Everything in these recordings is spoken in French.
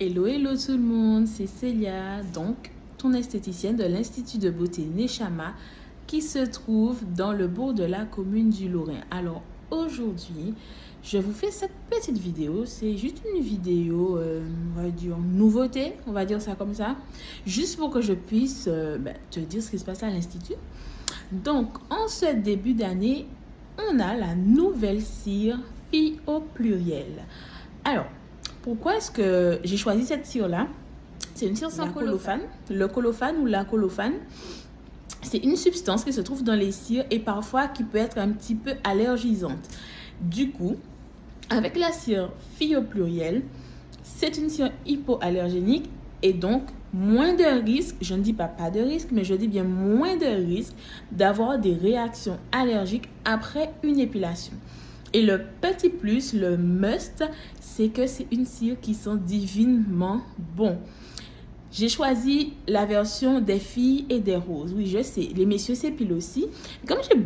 Hello, hello tout le monde, c'est Célia, donc ton esthéticienne de l'Institut de beauté Nechama qui se trouve dans le bourg de la commune du Lorrain. Alors aujourd'hui, je vous fais cette petite vidéo, c'est juste une vidéo, on va dire nouveauté, on va dire ça comme ça, juste pour que je puisse te dire ce qui se passe à l'Institut. Donc en ce début d'année, on a la nouvelle cire fille au pluriel. Alors, pourquoi est-ce que j'ai choisi cette cire-là? C'est une cire sans colophane. Le colophane ou la colophane, c'est une substance qui se trouve dans les cires et parfois qui peut être un petit peu allergisante. Du coup, avec la cire fille au pluriel, c'est une cire hypoallergénique et donc moins de risque, je ne dis pas de risque, mais je dis bien moins de risque d'avoir des réactions allergiques après une épilation. Et le petit plus, le must, c'est que c'est une cire qui sent divinement bon. J'ai choisi la version des filles et des roses. Oui, je sais, les messieurs s'épilent aussi. Comme j'ai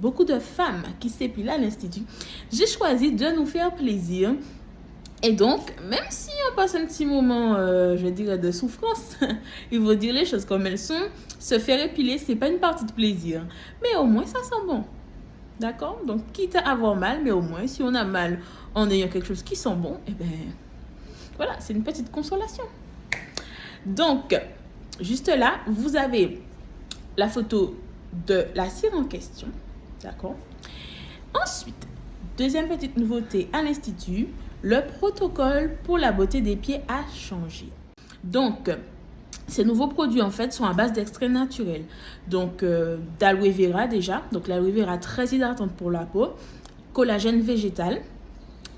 beaucoup de femmes qui s'épilent à l'Institut, j'ai choisi de nous faire plaisir. Et donc, même si on passe un petit moment, je dirais, de souffrance, il faut dire les choses comme elles sont, se faire épiler, c'est pas une partie de plaisir. Mais au moins, ça sent bon. D'accord? Donc, quitte à avoir mal, mais au moins, si on a mal en ayant quelque chose qui sent bon, eh bien, voilà, c'est une petite consolation. Donc, juste là, vous avez la photo de la cire en question. D'accord? Ensuite, deuxième petite nouveauté à l'Institut, le protocole pour la beauté des pieds a changé. Donc, ces nouveaux produits, en fait, sont à base d'extraits naturels. Donc, d'aloe vera déjà. Donc, l'aloe vera très hydratante pour la peau. Collagène végétal.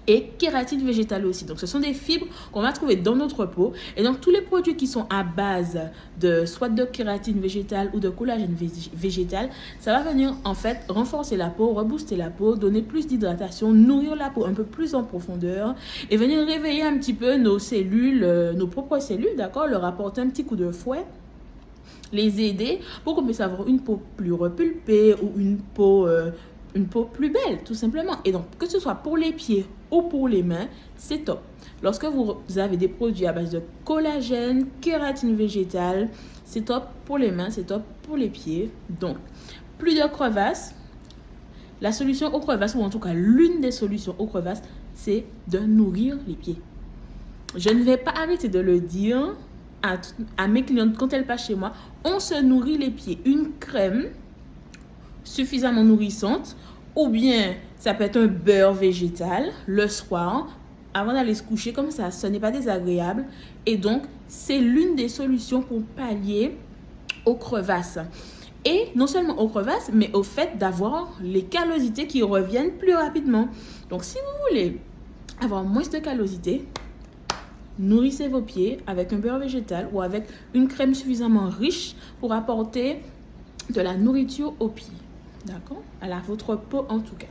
Et kératine végétale aussi. Donc, ce sont des fibres qu'on va trouver dans notre peau. Et donc, tous les produits qui sont à base de soit de kératine végétale ou de collagène végétal, ça va venir en fait renforcer la peau, rebooster la peau, donner plus d'hydratation, nourrir la peau un peu plus en profondeur et venir réveiller un petit peu nos cellules, nos propres cellules, d'accord, leur apporter un petit coup de fouet, les aider pour qu'on puisse avoir une peau plus repulpée ou une peau plus belle, tout simplement. Et donc, que ce soit pour les pieds ou pour les mains, c'est top. Lorsque vous avez des produits à base de collagène, kératine végétale, c'est top pour les mains, c'est top pour les pieds. Donc, plus de crevasses. La solution aux crevasses, ou en tout cas l'une des solutions aux crevasses, c'est de nourrir les pieds. Je ne vais pas arrêter de le dire à mes clientes quand elles passent chez moi. On se nourrit les pieds. Une crème suffisamment nourrissante, ou bien ça peut être un beurre végétal le soir avant d'aller se coucher, comme ça ce n'est pas désagréable et donc c'est l'une des solutions pour pallier aux crevasses et non seulement aux crevasses mais au fait d'avoir les callosités qui reviennent plus rapidement. Donc si vous voulez avoir moins de callosités, nourrissez vos pieds avec un beurre végétal ou avec une crème suffisamment riche pour apporter de la nourriture aux pieds. D'accord? À votre peau en tout cas.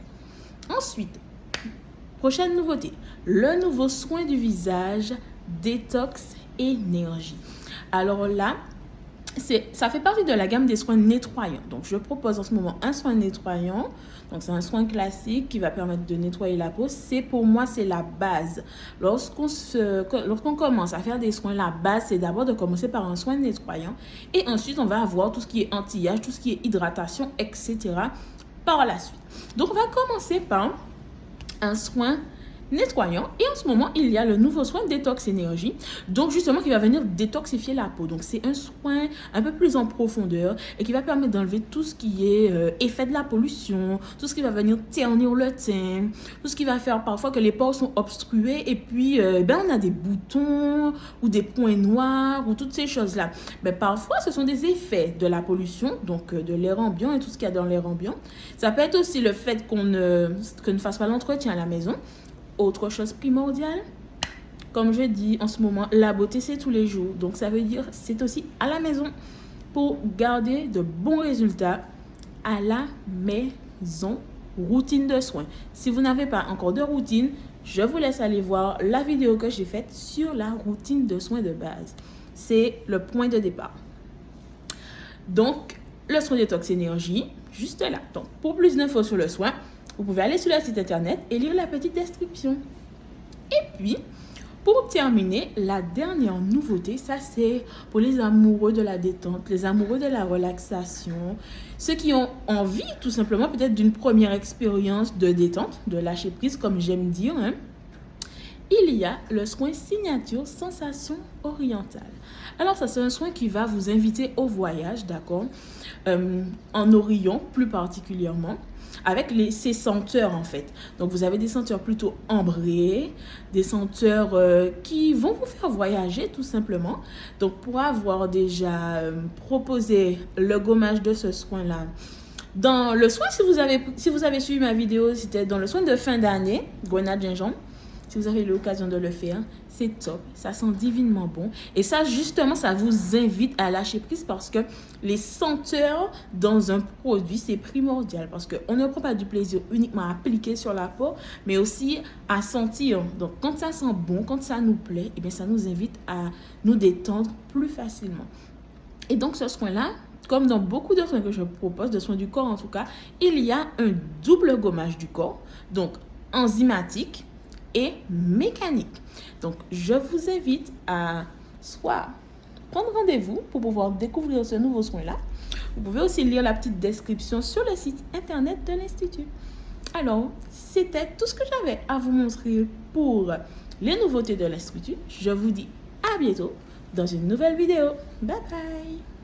Ensuite, prochaine nouveauté, le nouveau soin du visage Détox Énergie. Alors là, ça fait partie de la gamme des soins nettoyants. Donc, je propose en ce moment un soin nettoyant. Donc, c'est un soin classique qui va permettre de nettoyer la peau. Pour moi, c'est la base. Lorsqu'on commence à faire des soins, la base, c'est d'abord de commencer par un soin nettoyant. Et ensuite, on va avoir tout ce qui est anti-âge, tout ce qui est hydratation, etc. par la suite. Donc, on va commencer par un soin nettoyant et en ce moment il y a le nouveau soin détox énergie, donc justement qui va venir détoxifier la peau. Donc c'est un soin un peu plus en profondeur et qui va permettre d'enlever tout ce qui est effet de la pollution, tout ce qui va venir ternir le teint, tout ce qui va faire parfois que les pores sont obstrués et puis on a des boutons ou des points noirs ou toutes ces choses là. Parfois ce sont des effets de la pollution, donc de l'air ambiant et tout ce qu'il y a dans l'air ambiant. Ça peut être aussi le fait qu'on ne fasse pas l'entretien à la maison. Autre chose primordiale, comme je dis en ce moment, la beauté c'est tous les jours. Donc ça veut dire c'est aussi à la maison pour garder de bons résultats à la maison. Routine de soins. Si vous n'avez pas encore de routine, je vous laisse aller voir la vidéo que j'ai faite sur la routine de soins de base. C'est le point de départ. Donc, le soin détox énergie, juste là. Donc, pour plus d'infos sur le soin, vous pouvez aller sur le site internet et lire la petite description. Et puis, pour terminer, la dernière nouveauté, ça c'est pour les amoureux de la détente, les amoureux de la relaxation, ceux qui ont envie tout simplement peut-être d'une première expérience de détente, de lâcher prise comme j'aime dire. Il y a le soin signature sensation orientale. Alors ça c'est un soin qui va vous inviter au voyage, d'accord, en Orient plus particulièrement, avec ces senteurs en fait. Donc vous avez des senteurs plutôt ambrées, des senteurs qui vont vous faire voyager tout simplement. Donc pour avoir déjà proposé le gommage de ce soin-là, dans le soin, si vous avez suivi ma vidéo, c'était dans le soin de fin d'année, grenade gingembre. Si vous avez l'occasion de le faire, c'est top. Ça sent divinement bon. Et ça, justement, ça vous invite à lâcher prise parce que les senteurs dans un produit, c'est primordial. Parce qu'on ne prend pas du plaisir uniquement à appliquer sur la peau, mais aussi à sentir. Donc, quand ça sent bon, quand ça nous plaît, eh bien, ça nous invite à nous détendre plus facilement. Et donc, ce soin-là, comme dans beaucoup de soins que je propose, de soins du corps en tout cas, il y a un double gommage du corps. Donc, enzymatique et mécanique. Donc, je vous invite à soit prendre rendez-vous pour pouvoir découvrir ce nouveau soin-là. Vous pouvez aussi lire la petite description sur le site internet de l'Institut. Alors, c'était tout ce que j'avais à vous montrer pour les nouveautés de l'Institut. Je vous dis à bientôt dans une nouvelle vidéo. Bye bye!